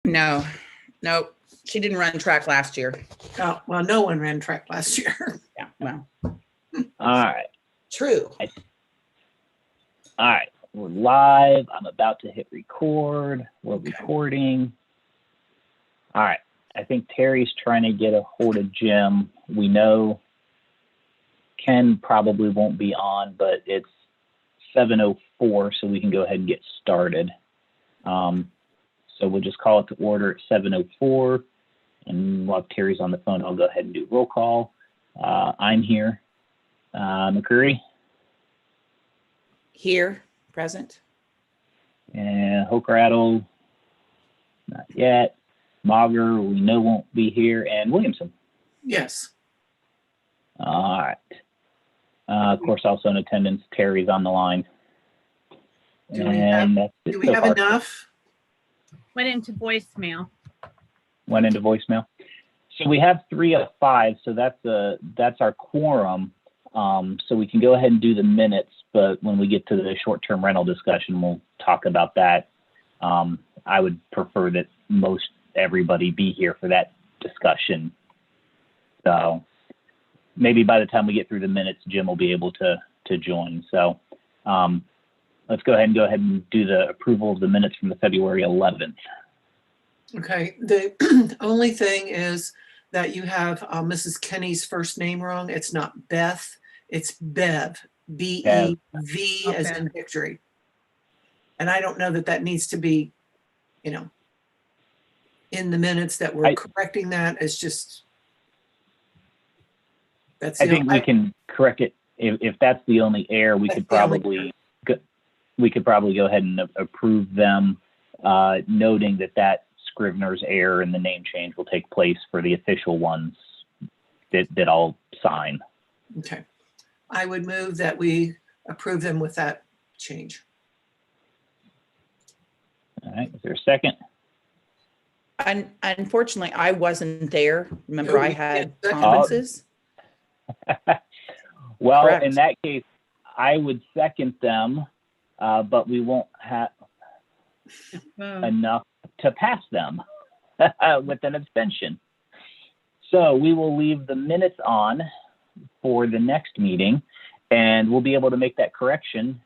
No, nope. She didn't run track last year. Oh, well, no one ran track last year. Yeah, well, All right. true. All right. We're live. I'm about to hit record. We're recording. All right. I think Terry's trying to get a hold of Jim. We know Ken probably won't be on, but it's 7:04, so we can go ahead and get started. So we'll just call it to order at 7:04, and while Terry's on the phone, I'll go ahead and do roll call. I'm here. McCreary? Here, present. And Hokerattle? Not yet. Mauger, we know won't be here. And Williamson? Yes. All right. Of course, also in attendance, Terry's on the line. Do we have enough? Went into voicemail. Went into voicemail. So we have 3 of 5, so that's our quorum. So we can go ahead and do the minutes, but when we get to the short-term rental discussion, we'll talk about that. I would prefer that most everybody be here for that discussion. So maybe by the time we get through the minutes, Jim will be able to join. So let's go ahead and do the approval of the minutes from the February 11th. Okay. The only thing is that you have Mrs. Kenny's first name wrong. It's not Beth. It's Bev. B-E-V as in victory. And I don't know that needs to be, in the minutes that we're correcting that. It's just, I think we can correct it. If that's the only error, we could probably go ahead and approve them, noting that Scrivener's error in the name change will take place for the official ones that I'll sign. Okay. I would move that we approve them with that change. All right. Is there a second? Unfortunately, I wasn't there. Remember, I had conferences. Well, Correct. In that case, I would second them, but we won't have enough to pass them with an abstention. So we will leave the minutes on for the next meeting, and we'll be able to make that correction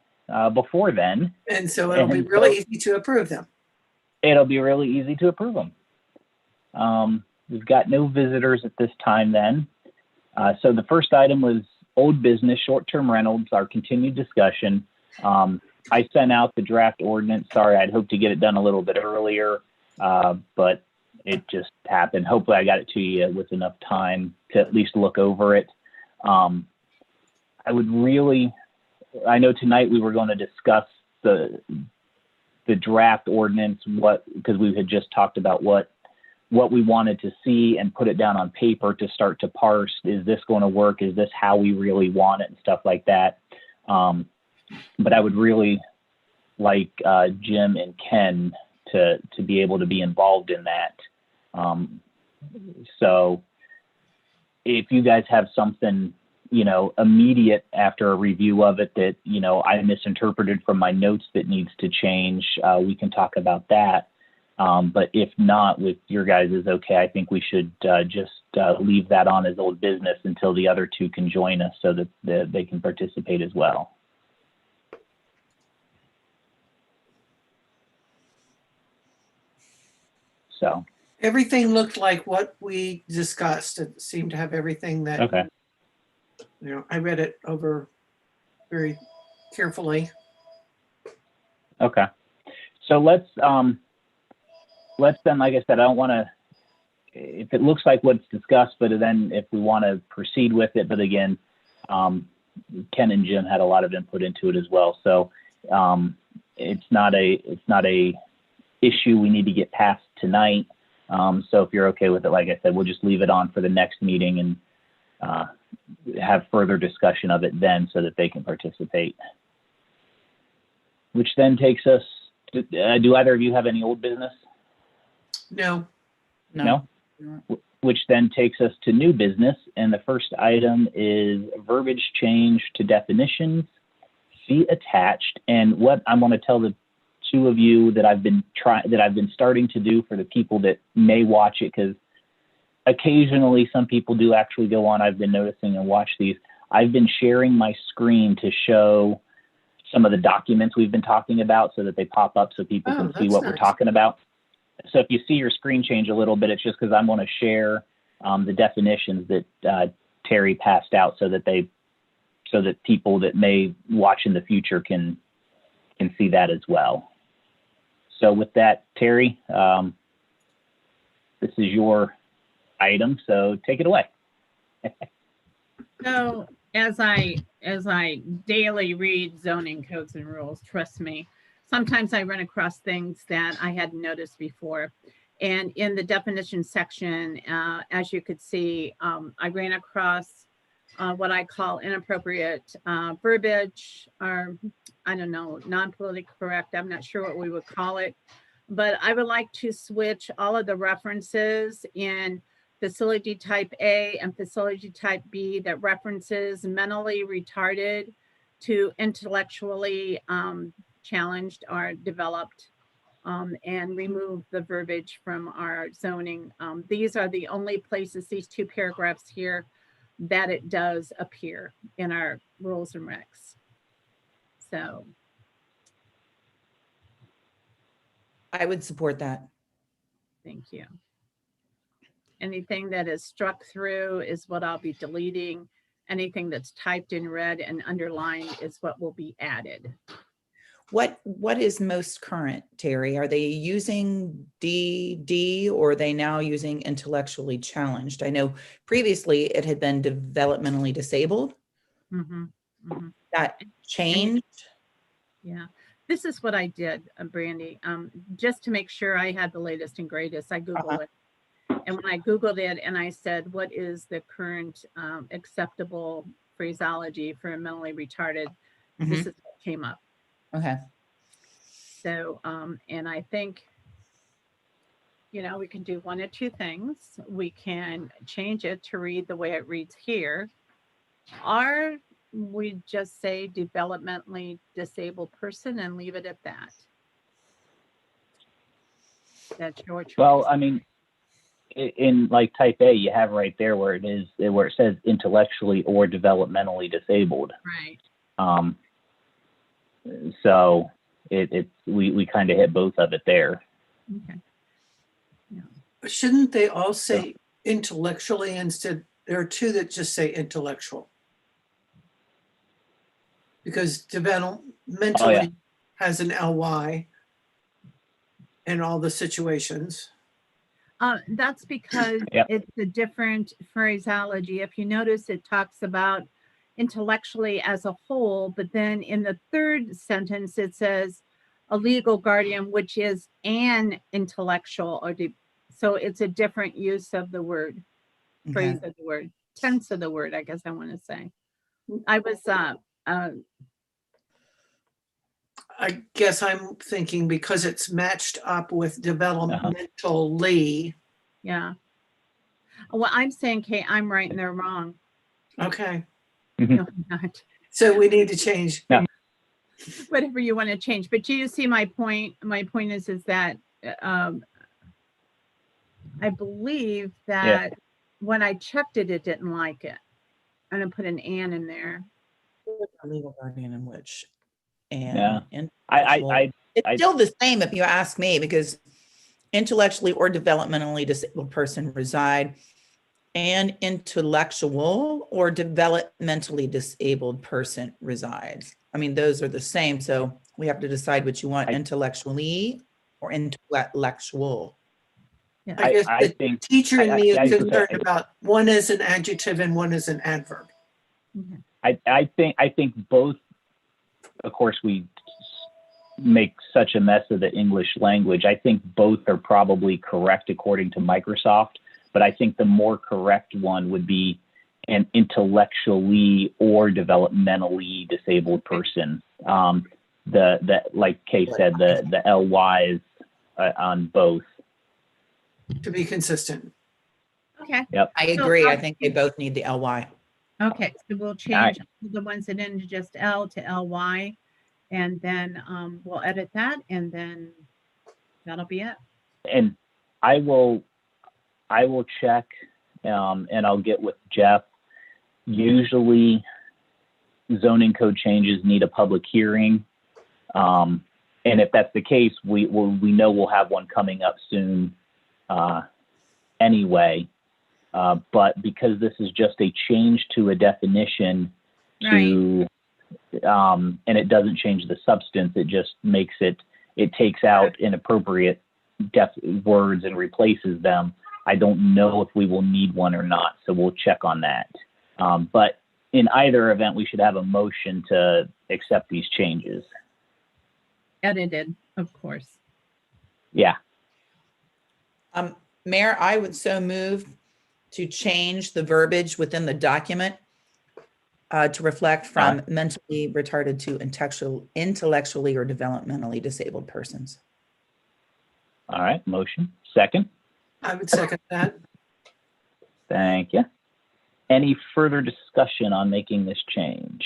before then. And so it'll be really easy to approve them. It'll be really easy to approve them. We've got no visitors at this time then. So the first item was old business, short-term rentals, our continued discussion. I sent out the draft ordinance. Sorry, I'd hoped to get it done a little bit earlier, but it just happened. Hopefully I got it to you with enough time to at least look over it. I know tonight we were going to discuss the draft ordinance, because we had just talked about what we wanted to see and put it down on paper to start to parse. Is this going to work? Is this how we really want it and stuff like that? But I would really like Jim and Ken to be able to be involved in that. So if you guys have something, immediate after a review of it that, I misinterpreted from my notes that needs to change, we can talk about that. But if not, with your guys is okay, I think we should just leave that on as old business until the other two can join us so that they can participate as well. So everything looked like what we discussed. It seemed to have everything that, okay. I read it over very carefully. Okay. So let's then, like I said, I don't want to, if it looks like what's discussed, but then if we want to proceed with it, but again, Ken and Jim had a lot of input into it as well. So it's not a issue we need to get past tonight. So if you're okay with it, like I said, we'll just leave it on for the next meeting and have further discussion of it then so that they can participate. Which then takes us to, do either of you have any old business? No. Which then takes us to new business. And the first item is verbiage change to definitions, see attached. And what I'm going to tell the two of you that I've been starting to do for the people that may watch it, because occasionally some people do actually go on, I've been noticing, and watch these. I've been sharing my screen to show some of the documents we've been talking about so that they pop up so people can see what we're talking about. So if you see your screen change a little bit, it's just because I'm going to share the definitions that Terry passed out so that people that may watch in the future can see that as well. So with that, Terry, this is your item, so take it away. So as I daily read zoning codes and rules, trust me, sometimes I run across things that I hadn't noticed before. And in the definition section, as you could see, I ran across what I call inappropriate verbiage, or I don't know, non-politically correct. I'm not sure what we would call it, but I would like to switch all of the references in facility type A and facility type B that references mentally retarded to intellectually challenged or developed, and remove the verbiage from our zoning. These are the only places, these two paragraphs here, that it does appear in our rules and regs. So I would support that. thank you. Anything that is struck through is what I'll be deleting. Anything that's typed in red and underlined is what will be added. What is most current, Terry? Are they using DD, or are they now using intellectually challenged? I know previously it had been developmentally disabled. Mm-hmm, mm-hmm. That changed. Yeah, this is what I did, Brandy, just to make sure I had the latest and greatest. I Googled it. And when I Googled it and I said, what is the current acceptable phraseology for a mentally retarded? This is what came up. Okay. So, and I think, we can do one of two things. We can change it to read the way it reads here, or we just say developmentally disabled person and leave it at that. That's your choice. Well, I mean, in like type A, you have right there where it says intellectually or developmentally disabled. Right. So we kind of hit both of it there. Okay. Yeah. Shouldn't they all say intellectually instead? There are two that just say intellectual. Because developmentally has an LY in all the situations. That's because it's a different phraseology. If you notice, it talks about intellectually as a whole, but then in the third sentence, it says a legal guardian, which is an intellectual, so it's a different use of the word, phrase of the word, tense of the word, I guess I want to say. I was, I guess I'm thinking because it's matched up with developmentally. Yeah. Well, I'm saying, Kate, I'm right and they're wrong. Okay. No, I'm not. So we need to change. Yeah. Whatever you want to change. But do you see my point? My point is that I believe that when I checked it, it didn't like it. I'm going to put an "and" in there. A legal guardian in which, it's still the same if you ask me, because intellectually or developmentally disabled person reside, and intellectual or developmentally disabled person resides. I mean, those are the same. So we have to decide what you want, intellectually or intellectual. Yeah. I guess the think teacher in me is concerned about one is an adjective and one is an adverb. I think both, of course, we make such a mess of the English language. I think both are probably correct according to Microsoft, but I think the more correct one would be an intellectually or developmentally disabled person. Like Kay said, the LYs on both. To be consistent. Okay. Yep. I agree. I think they both need the LY. Okay. So we'll change the ones that end just L to LY. And then we'll edit that, and then that'll be it. And I will check, and I'll get with Jeff. Usually zoning code changes need a public hearing. And if that's the case, we know we'll have one coming up soon anyway. But because this is just a change to a definition to, and it doesn't change the substance, it just makes it takes out inappropriate words and replaces them. I don't know if we will need one or not, so we'll check on that. But in either event, we should have a motion to accept these changes. Edited, of course. Yeah. Mayor, I would so move to change the verbiage within the document to reflect from mentally retarded to intellectually or developmentally disabled persons. All right, motion. Second. I would second that. Thank you. Any further discussion on making this change?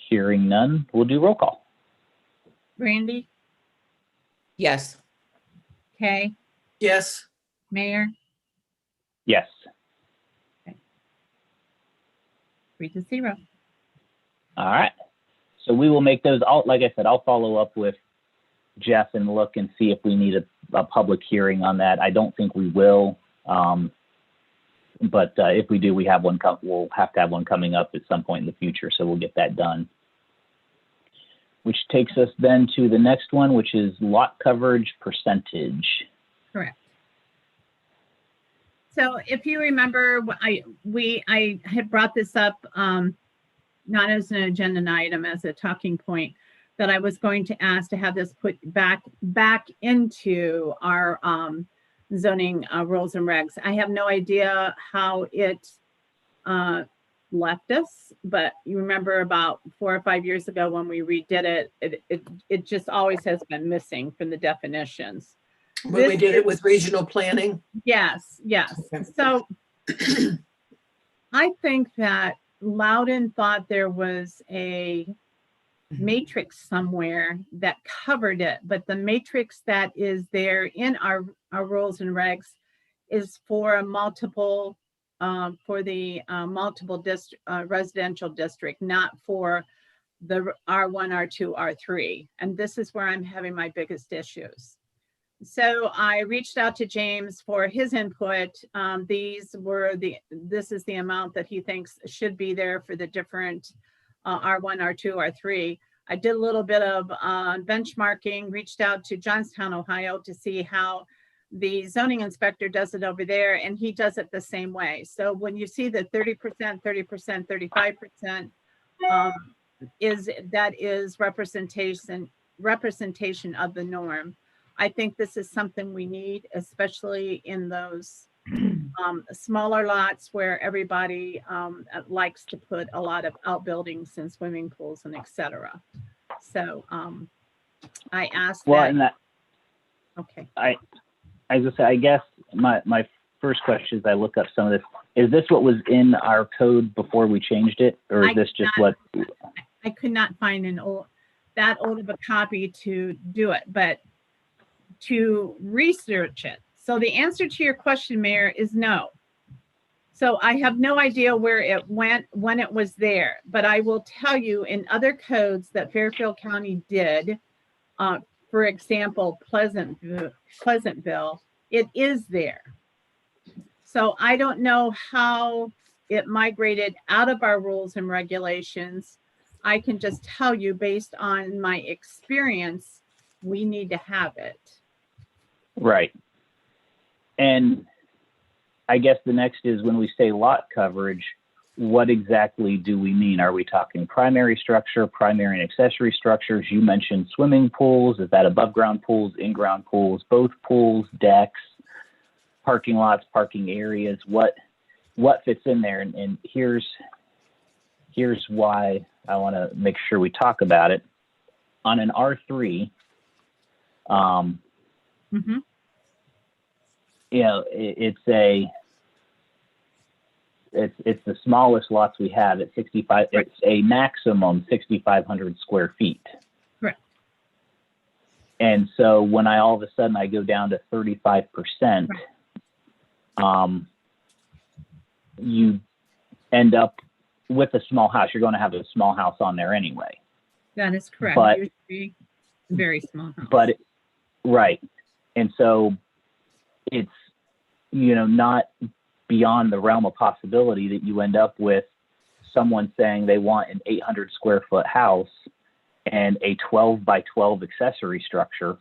Hearing none, we'll do roll call. Brandy, Yes. Kay, Yes. Mayor, Yes. 3-0. All right. So we will make those. Like I said, I'll follow up with Jeff and look and see if we need a public hearing on that. I don't think we will. But if we do, we'll have to have one coming up at some point in the future. So we'll get that done. Which takes us then to the next one, which is lot coverage percentage. Correct. So if you remember, I had brought this up, not as an agenda item, as a talking point, that I was going to ask to have this put back into our zoning rules and regs. I have no idea how it left us, but you remember about 4 or 5 years ago when we redid it just always has been missing from the definitions. When we did it with regional planning. Yes. Okay. So I think that Loudon thought there was a matrix somewhere that covered it, but the matrix that is there in our rules and regs is for a multiple multiple residential district, not for the R1, R2, R3. And this is where I'm having my biggest issues. So I reached out to James for his input. This is the amount that he thinks should be there for the different R1, R2, R3. I did a little bit of benchmarking, reached out to Johnstown, Ohio to see how the zoning inspector does it over there, and he does it the same way. So when you see the 30%, 30%, 35%, that is representation of the norm. I think this is something we need, especially in those smaller lots where everybody likes to put a lot of outbuildings and swimming pools and etc. So I asked okay. As I say, I guess my first question is I look up some of this. Is this what was in our code before we changed it, or is this just what? I could not find that old of a copy to do it, but to research it. So the answer to your question, Mayor, is no. So I have no idea where it went when it was there, but I will tell you in other codes that Fairfield County did, for example, Pleasantville, it is there. So I don't know how it migrated out of our rules and regulations. I can just tell you based on my experience, we need to have it. Right. And I guess the next is when we say lot coverage, what exactly do we mean? Are we talking primary structure, primary and accessory structures? You mentioned swimming pools. Is that above ground pools, in-ground pools, both pools, decks, parking lots, parking areas? What fits in there? And here's why I want to make sure we talk about it. On an R3, you know, it's it's the smallest lots we have at 65. Right. It's a maximum 6,500 square feet. Correct. And so when all of a sudden I go down to 35%, you end up with a small house. You're going to have a small house on there anyway. That is correct. But- Usually very small house. But right. And so it's, not beyond the realm of possibility that you end up with someone saying they want an 800 square foot house and a 12 by 12 accessory structure,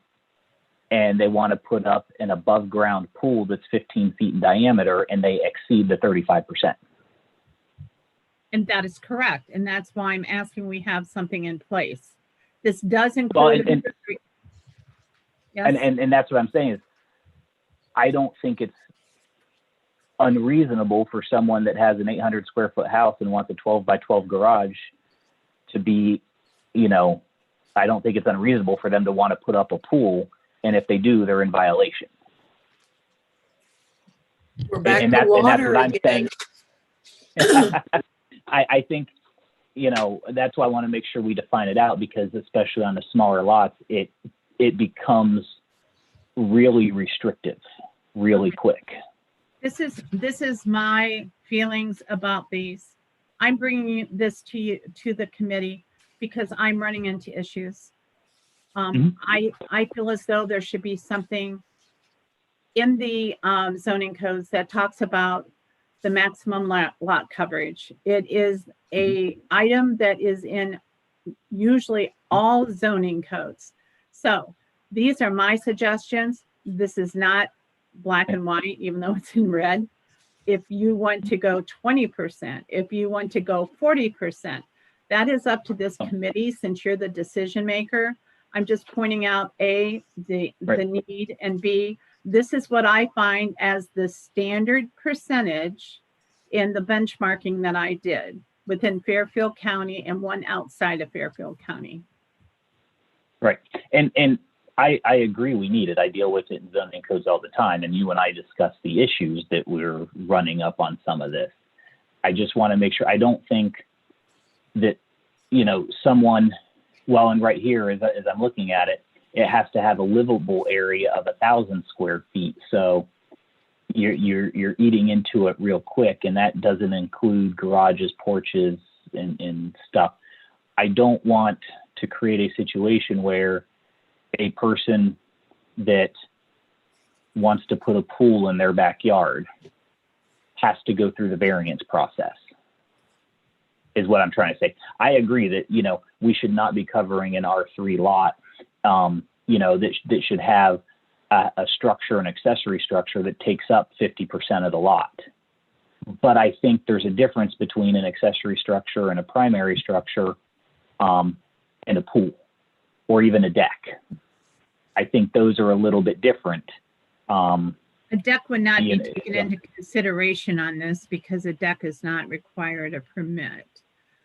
and they want to put up an above ground pool that's 15 feet in diameter, and they exceed the 35%. And that is correct. And that's why I'm asking we have something in place. This does Well, include. Yes. And that's what I'm saying is, I don't think it's unreasonable for someone that has an 800 square foot house and wants a 12 by 12 garage to be, I don't think it's unreasonable for them to want to put up a pool. And if they do, they're in violation. We're back And to that's water what I'm again. saying. I think, that's why I want to make sure we define it out, because especially on the smaller lots, it becomes really restrictive really quick. This is my feelings about these. I'm bringing this to you, to the committee, because I'm running into issues. I feel as though there should be something in the zoning codes that talks about the maximum lot coverage. It is a item that is in usually all zoning codes. So these are my suggestions. This is not black and white, even though it's in red. If you want to go 20%, if you want to go 40%, that is up to this committee, since you're the decision maker. I'm just pointing out the need, and B, this is what I find as the standard percentage in the benchmarking that I did within Fairfield County and one outside of Fairfield County. Right. And I agree we need it. I deal with it in zoning codes all the time. And you and I discuss the issues that we're running up on some of this. I just want to make sure, I don't think that, someone, and right here, as I'm looking at it, it has to have a livable area of 1,000 square feet. So you're eating into it real quick. And that doesn't include garages, porches, and stuff. I don't want to create a situation where a person that wants to put a pool in their backyard has to go through the variance process, is what I'm trying to say. I agree that, we should not be covering an R3 lot, that should have a structure, an accessory structure that takes up 50% of the lot. But I think there's a difference between an accessory structure and a primary structure, and a pool, or even a deck. I think those are a little bit different. A deck would not be taken into consideration on this, because a deck is not required a permit,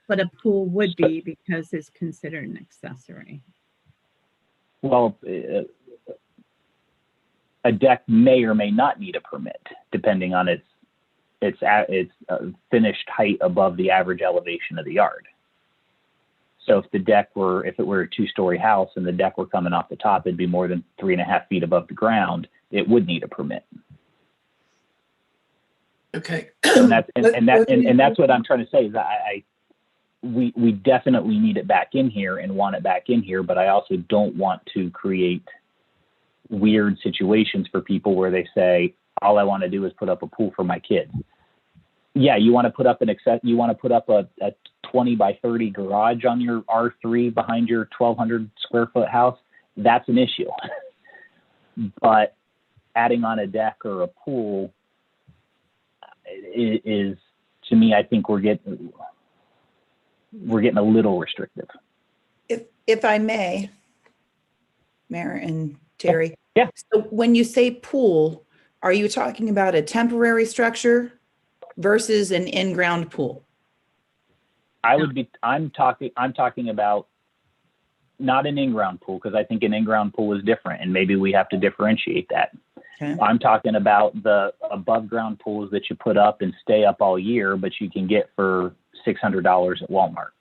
but a pool would be, because it's considered an accessory. Well, a deck may or may not need a permit, depending on its finished height above the average elevation of the yard. So if it were a 2-story house and the deck were coming off the top, it'd be more than 3.5 feet above the ground. It would need a permit. Okay. And that's what I'm trying to say is we definitely need it back in here and want it back in here, but I also don't want to create weird situations for people where they say, all I want to do is put up a pool for my kids. Yeah, you want to put up a 20 by 30 garage on your R3 behind your 1,200 square foot house. That's an issue. But adding on a deck or a pool is, to me, I think we're getting a little restrictive. If I may, Mayor and Terry. Yeah. So when you say pool, are you talking about a temporary structure versus an in-ground pool? I'm talking about not an in-ground pool, because I think an in-ground pool is different, and maybe we have to differentiate that. Okay. I'm talking about the above ground pools that you put up and stay up all year, but you can get for $600 at Walmart,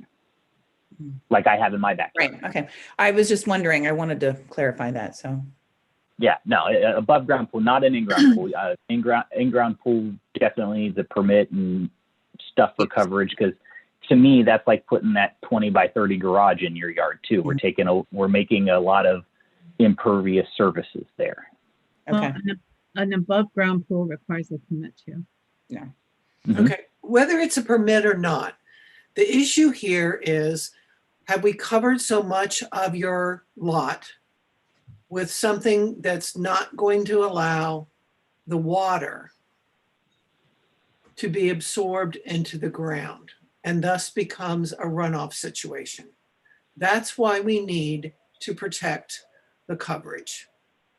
like I have in my backyard. Right. Okay. I was just wondering, I wanted to clarify that. So, Yeah, no, above ground pool, not an in-ground pool. In-ground pool definitely needs a permit and stuff for coverage, because to me, that's like putting that 20 by 30 garage in your yard too. We're making a lot of impervious surfaces there. okay. Well, an above ground pool requires a permit too. Yeah. Mhm. Okay, whether it's a permit or not, the issue here is, have we covered so much of your lot with something that's not going to allow the water to be absorbed into the ground and thus becomes a runoff situation? That's why we need to protect the coverage.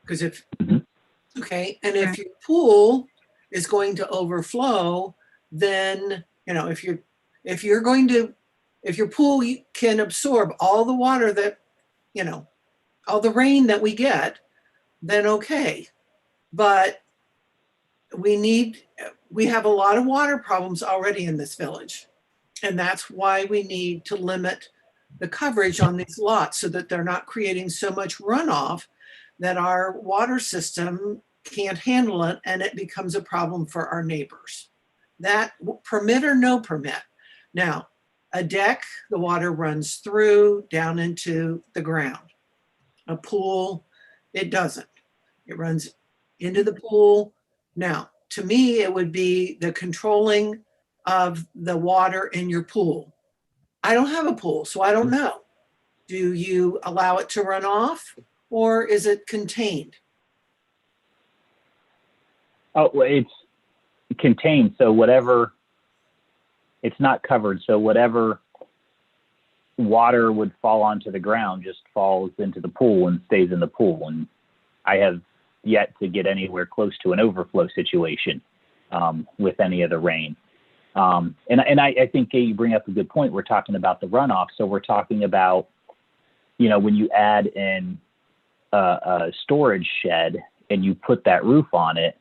Because if, Mhm. okay, and if Right. your pool is going to overflow, then, if your pool can absorb all the water that, all the rain that we get, then okay. But we have a lot of water problems already in this village. And that's why we need to limit the coverage on these lots so that they're not creating so much runoff that our water system can't handle it and it becomes a problem for our neighbors. That, permit or no permit. Now, a deck, the water runs through down into the ground. A pool, it doesn't. It runs into the pool. Now, to me, it would be the controlling of the water in your pool. I don't have a pool, so I don't know. Do you allow it to run off, or is it contained? Oh, well, it's contained. So whatever, it's not covered. So whatever water would fall onto the ground just falls into the pool and stays in the pool. And I have yet to get anywhere close to an overflow situation with any of the rain. And I think you bring up a good point. We're talking about the runoff. So we're talking about, when you add in a storage shed and you put that roof on it,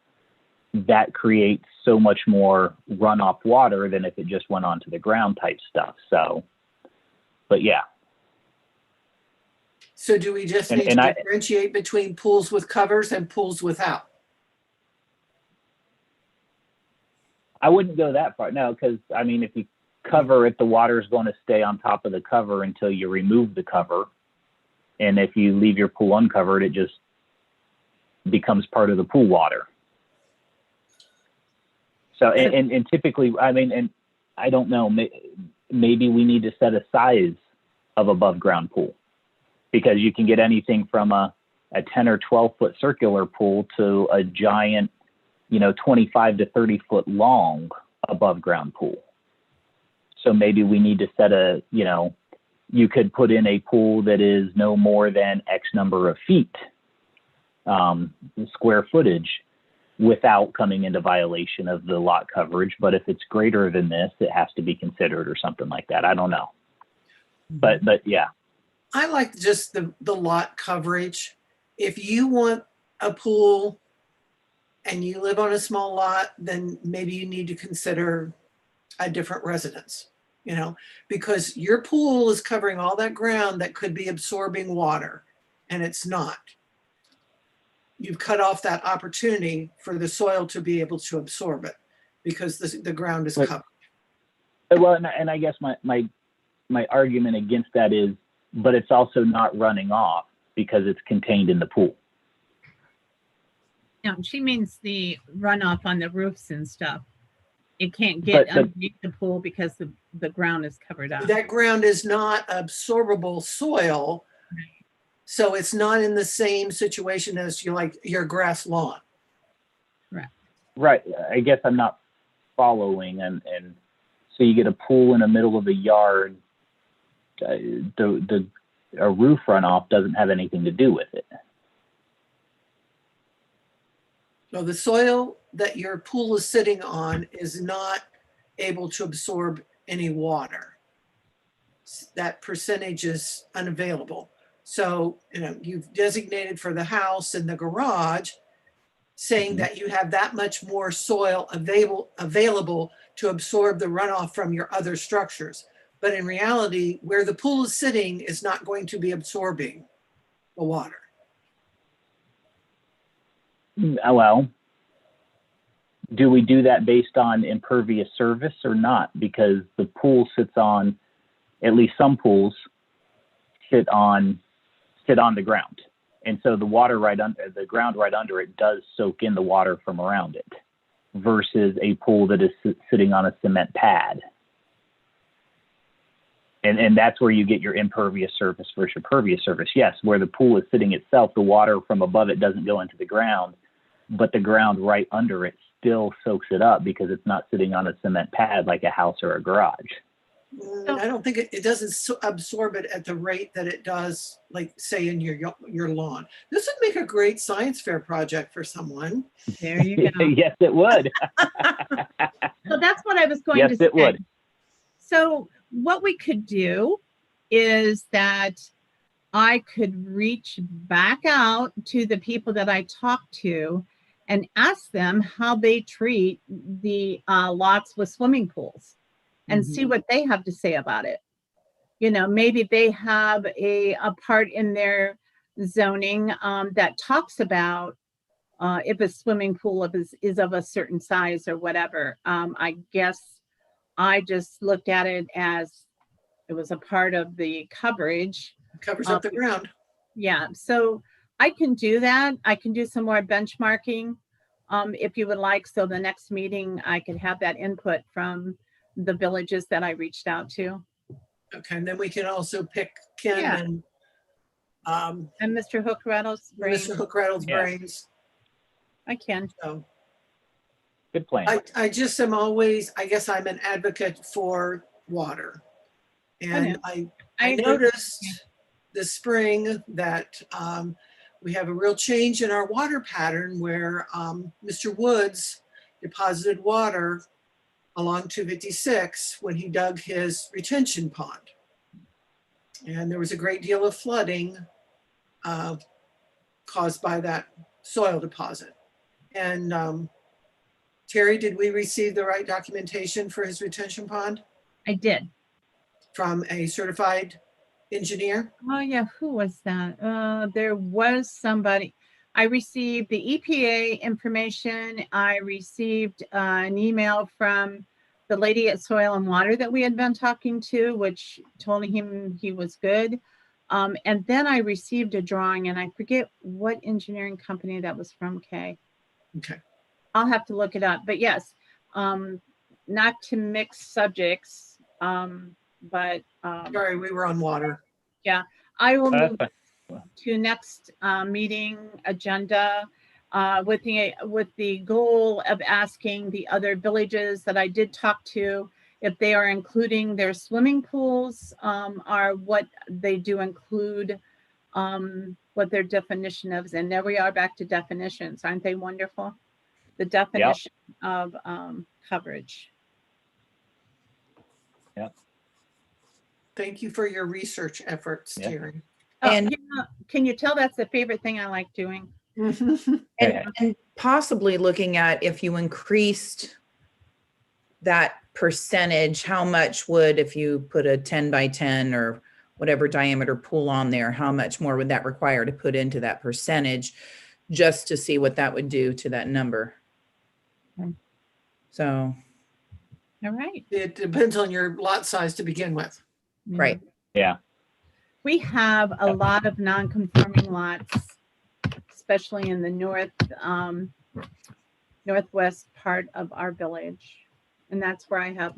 that creates so much more runoff water than if it just went onto the ground type stuff. So, but yeah. So do we just need to differentiate between pools with covers and pools without? I wouldn't go that far. No, because if you cover it, the water is going to stay on top of the cover until you remove the cover. And if you leave your pool uncovered, it just becomes part of the pool water. So, and typically, and I don't know, maybe we need to set a size of above ground pool, because you can get anything from a 10 or 12 foot circular pool to a giant, 25 to 30 foot long above ground pool. So maybe we need to set you could put in a pool that is no more than X number of feet, square footage, without coming into violation of the lot coverage. But if it's greater than this, it has to be considered or something like that. I don't know. But yeah. I like just the lot coverage. If you want a pool and you live on a small lot, then maybe you need to consider a different residence, because your pool is covering all that ground that could be absorbing water, and it's not. You've cut off that opportunity for the soil to be able to absorb it because the ground is covered. Well, and I guess my argument against that is, but it's also not running off because it's contained in the pool. No, she means the runoff on the roofs and stuff. It can't get underneath the pool because the ground is covered up. That ground is not absorbable soil, so it's not in the same situation as your grass lawn. Right. I guess I'm not following, and so you get a pool in the middle of the yard. A roof runoff doesn't have anything to do with it. No, the soil that your pool is sitting on is not able to absorb any water. That percentage is unavailable. So, you've designated for the house and the garage saying that you have that much more soil available to absorb the runoff from your other structures. But in reality, where the pool is sitting is not going to be absorbing the water. Well, do we do that based on impervious surface or not? Because the pool sits on, at least some pools sit on the ground. And so the water the ground right under it does soak in the water from around it versus a pool that is sitting on a cement pad. And that's where you get your impervious surface versus your pervious surface. Yes, where the pool is sitting itself, the water from above it doesn't go into the ground, but the ground right under it still soaks it up because it's not sitting on a cement pad like a house or a garage. I don't think it doesn't absorb it at the rate that it does, like say in your lawn. This would make a great science fair project for someone. There you go. Yes, it would. So that's what I was going to say. Yes, it would. So what we could do is that I could reach back out to the people that I talked to and ask them how they treat the lots with swimming pools and see what they have to say about it. You know, maybe they have a part in their zoning that talks about if a swimming pool is of a certain size or whatever. I guess I just looked at it as it was a part of the coverage. Covers up the ground. Yeah, so I can do that. I can do some more benchmarking if you would like. So the next meeting, I could have that input from the villages that I reached out to. Okay, and then we can also pick Ken and Mr. Hookrattle's brains. Mr. Hookrattle's Yeah. brains. I can. So Good plan. I just am always, I guess I'm an advocate for water. And I noticed this spring that we have a real change in our water pattern where Mr. Woods deposited water along 256 when he dug his retention pond. And there was a great deal of flooding caused by that soil deposit. And Terry, did we receive the right documentation for his retention pond I did. from a certified engineer? Oh yeah, who was that? There was somebody. I received the EPA information. I received an email from the lady at Soil and Water that we had been talking to, which told him he was good. And then I received a drawing, and I forget what engineering company that was from, Kay. Okay. I'll have to look it up. But yes, not to mix subjects, but Sorry, we were on water. I will move to next meeting agenda with the goal of asking the other villages that I did talk to if they are including their swimming pools or what they do include, what their definition is. And there we are back to definitions. Aren't they wonderful? The definition of coverage. Yep. Thank you for your research efforts, Yeah. Terry. And- Can you tell that's the favorite thing I like doing? And possibly looking at if you increased that percentage, how much would, if you put a 10 by 10 or whatever diameter pool on there, how much more would that require to put into that percentage just to see what that would do to that number? Okay. So, All right. It depends on your lot size to begin with. right. Yeah. We have a lot of non-conforming lots, especially in the northwest part of our village. And that's where I have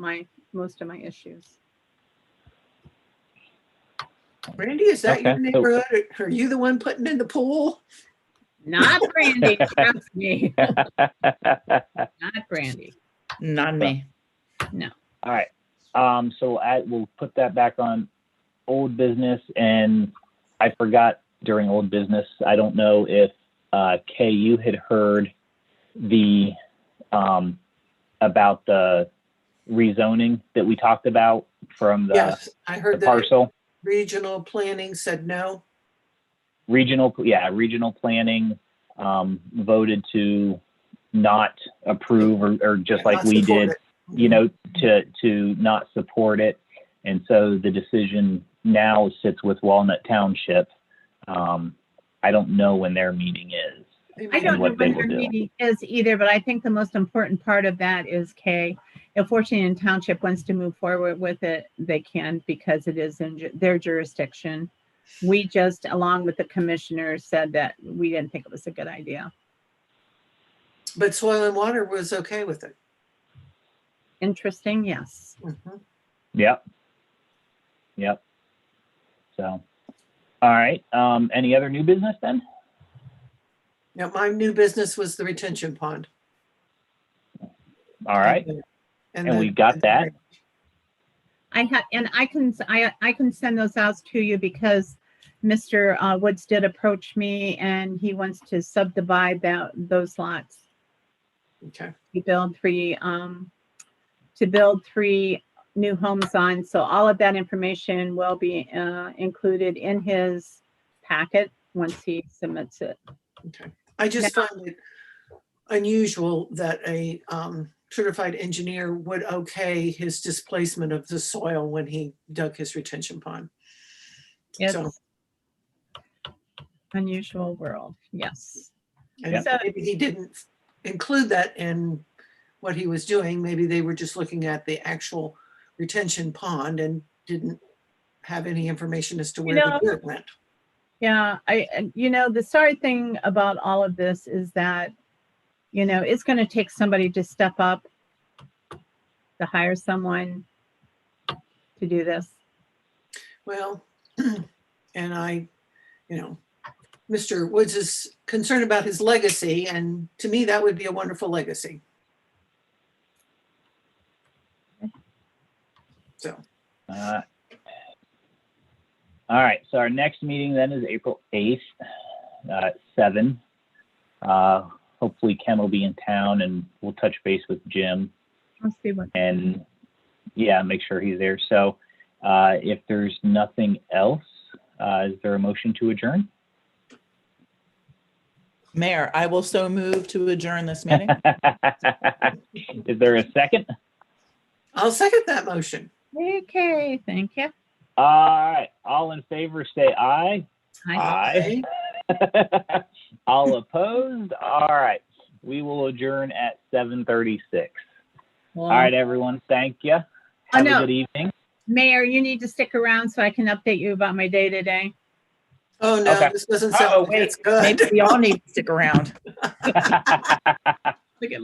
most of my issues. Brandy, is that your Okay, so- neighborhood? Are you the one putting in the pool? Not Brandy, trust me. Not Brandy. Not me. All right. So we'll put that back on old business, and I forgot during old business. I don't know if Kay, you had heard the about the rezoning that we talked about from the, Yes, I the heard that parcel. regional planning said no. Regional planning voted to not approve or just like Not we support did, it. you know, to not support it. And so the decision now sits with Walnut Township. I don't know when their meeting is. I don't know what they when will their do. meeting is either, but I think the most important part of that is, Kay, if Washington Township wants to move forward with it, they can, because it is in their jurisdiction. We just, along with the commissioners, said that we didn't think it was a good idea. But Soil and Water was okay with it. Interesting, yes. Mhm. Yep. Yep. So, all right. Any other new business then? Now, my new business was the retention pond. All right. And we got that. I can send those out to you because Mr. Woods did approach me and he wants to subdivide those lots Okay. to build three new homes on. So all of that information will be included in his packet once he submits it. Okay. I just find it unusual that a certified engineer would okay his displacement of the soil when he dug his retention pond. It's So- unusual world, yes. And So- maybe he didn't include that in what he was doing. Maybe they were just looking at the actual retention pond and didn't have any information as to where the dirt went. Yeah, the sorry thing about all of this is that, it's going to take somebody to step up, to hire someone to do this. Well, and Mr. Woods is concerned about his legacy, and to me, that would be a wonderful legacy. So, All right. So our next meeting then is April 8th at 7. Hopefully Ken will be in town and we'll touch base with Jim Let's see what. and make sure he's there. So if there's nothing else, is there a motion to adjourn? Mayor, I will so move to adjourn this meeting. Is there a second? I'll second that motion. Okay, thank you. All right. All in favor, say aye. Hi. Aye. All opposed? All right. We will adjourn at 7:36. Well, All right, everyone. Thank you. Have a good evening. Mayor, you need to stick around so I can update you about my day today. Oh, no, Okay. this doesn't Oh, sound like wait, it's good. maybe we all need to stick around.